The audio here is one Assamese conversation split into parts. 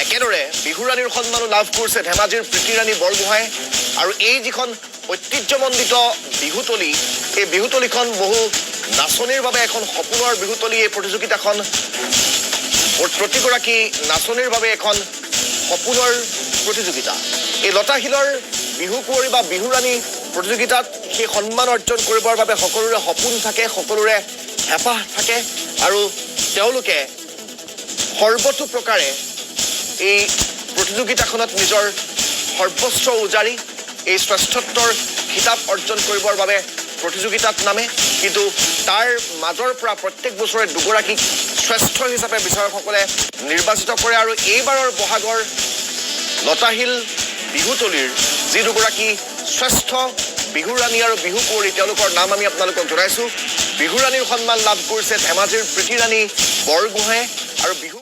একেদৰে বিহুৰাণীৰ সন্মানো লাভ কৰিছে ধেমাজিৰ প্ৰীতিৰাণী বৰগোহাঁই আৰু এই যিখন ঐতিহ্যমণ্ডিত বিহুতলী এই বিহুতলীখন বহু নাচনীৰ বাবে এখন সপোনৰ বিহুতলী এই প্ৰতিযোগিতাখন প্ৰতিগৰাকী নাচনীৰ বাবে এখন সপোনৰ প্ৰতিযোগিতা এই লতাশিলৰ বিহু কুঁৱৰী বা বিহুৰাণী প্ৰতিযোগিতাত সেই সন্মান অৰ্জন কৰিবৰ বাবে সকলোৰে সপোন থাকে সকলোৰে হেঁপাহ থাকে আৰু তেওঁলোকে সৰ্বতো প্ৰকাৰে এই প্ৰতিযোগিতাখনত নিজৰ সৰ্বস্ব উজাৰি এই শ্ৰেষ্ঠত্বৰ খিতাপ অৰ্জন কৰিবৰ বাবে প্ৰতিযোগিতাত নামে কিন্তু তাৰ মাজৰ পৰা প্ৰত্যেক বছৰে দুগৰাকীক শ্ৰেষ্ঠ হিচাপে বিচাৰকসকলে নিৰ্বাচিত কৰে আৰু এইবাৰৰ বহাগৰ লতাশিল বিহুতলীৰ যি দুগৰাকী শ্ৰেষ্ঠ বিহুৰাণী আৰু বিহু কুঁৱৰী তেওঁলোকৰ নাম আমি আপোনালোকক জনাইছোঁ বিহুৰাণীৰ সন্মান লাভ কৰিছে ধেমাজিৰ প্ৰীতিৰাণী বৰগোহাঁই আৰু বিহু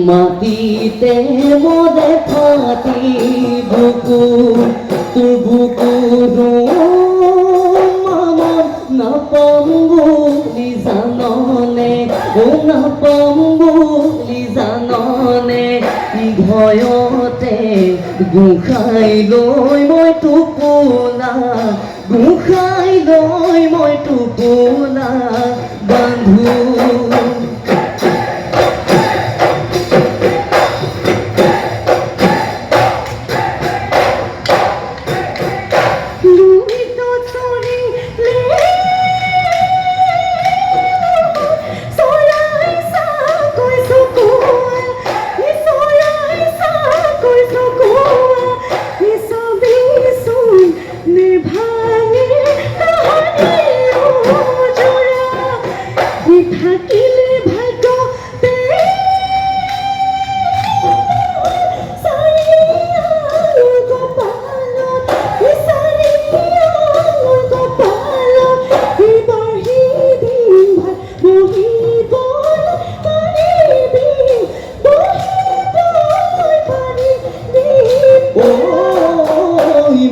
মাটিতে মদে ফাটি বুকু তু বুকু মামা না নাপাম বুলি জাননে নাপাম বুলি জাননে ভয়তে গোসাই লৈ মই টোপোলা গোসাই লৈ মই টোপোলা বান্ধো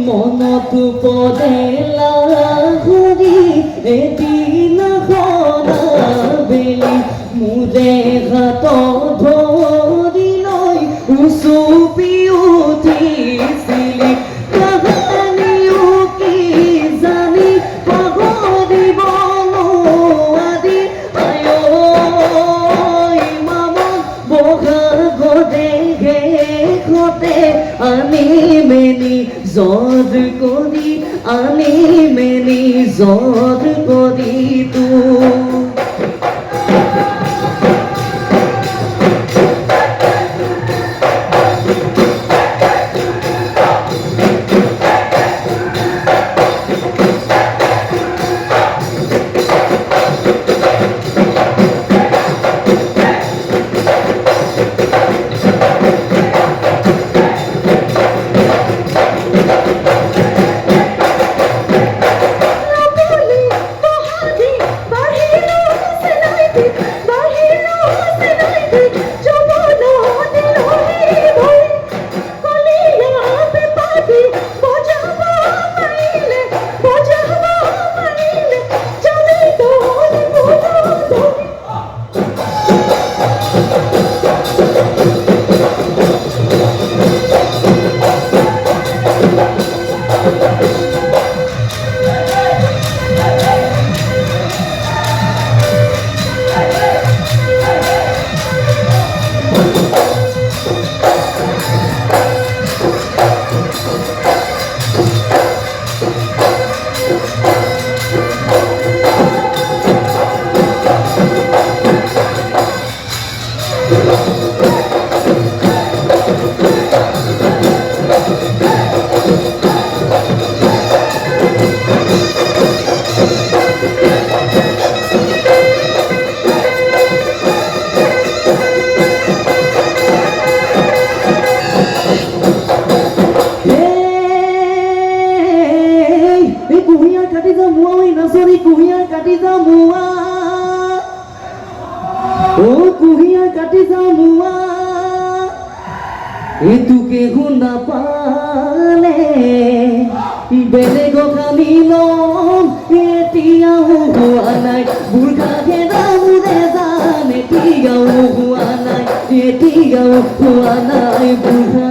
মনত পদেলা ঘূৰি এদিন বেলি মুদে ঘাট ধৰি লৈ উচুপি উঠিছিলি কাহানিও কি জানি পাহৰিব নোৱাৰি আই মামন বহাগতে শেষতে আনি মেলি জৰ কৰি আনি মেলি জৰ কৰি কুহিয়াৰ কাটি যামুৱা ও কুহিয়াৰ কাটি যামুৱা এইটোকে শুনা পালে বেলেগক আমি ল'ম এতিয়াও হোৱা নাই বুঢ়া ঘেৰামুৰে যাম এতিয়াও হোৱা নাই এতিয়াও হোৱা নাই বুঢ়া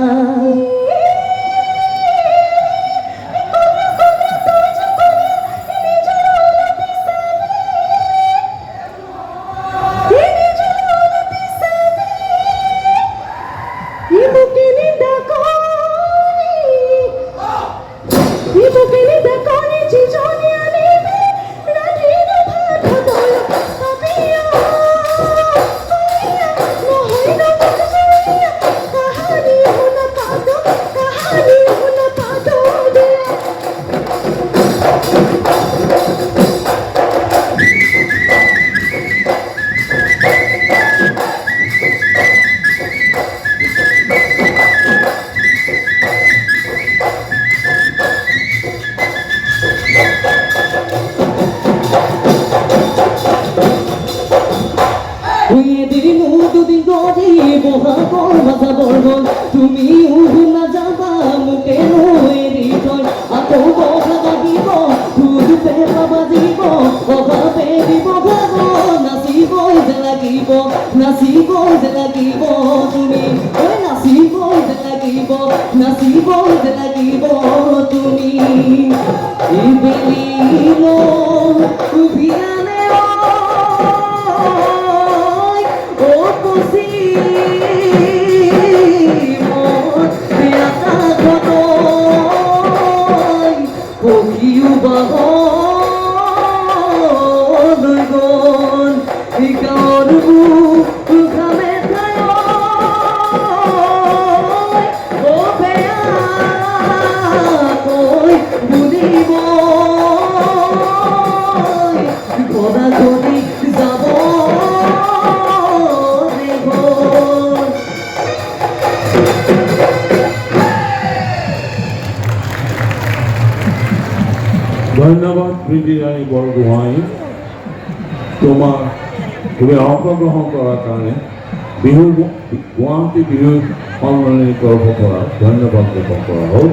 জ্যোতি ৰাণী বৰগোহাঁই তোমাক তুমি অংশগ্ৰহণ কৰাৰ কাৰণে গুৱাহাটী বিহু সন্মানীৰ তৰফৰ পৰা ধন্যবাদ জ্ঞাপন কৰা হ'ল।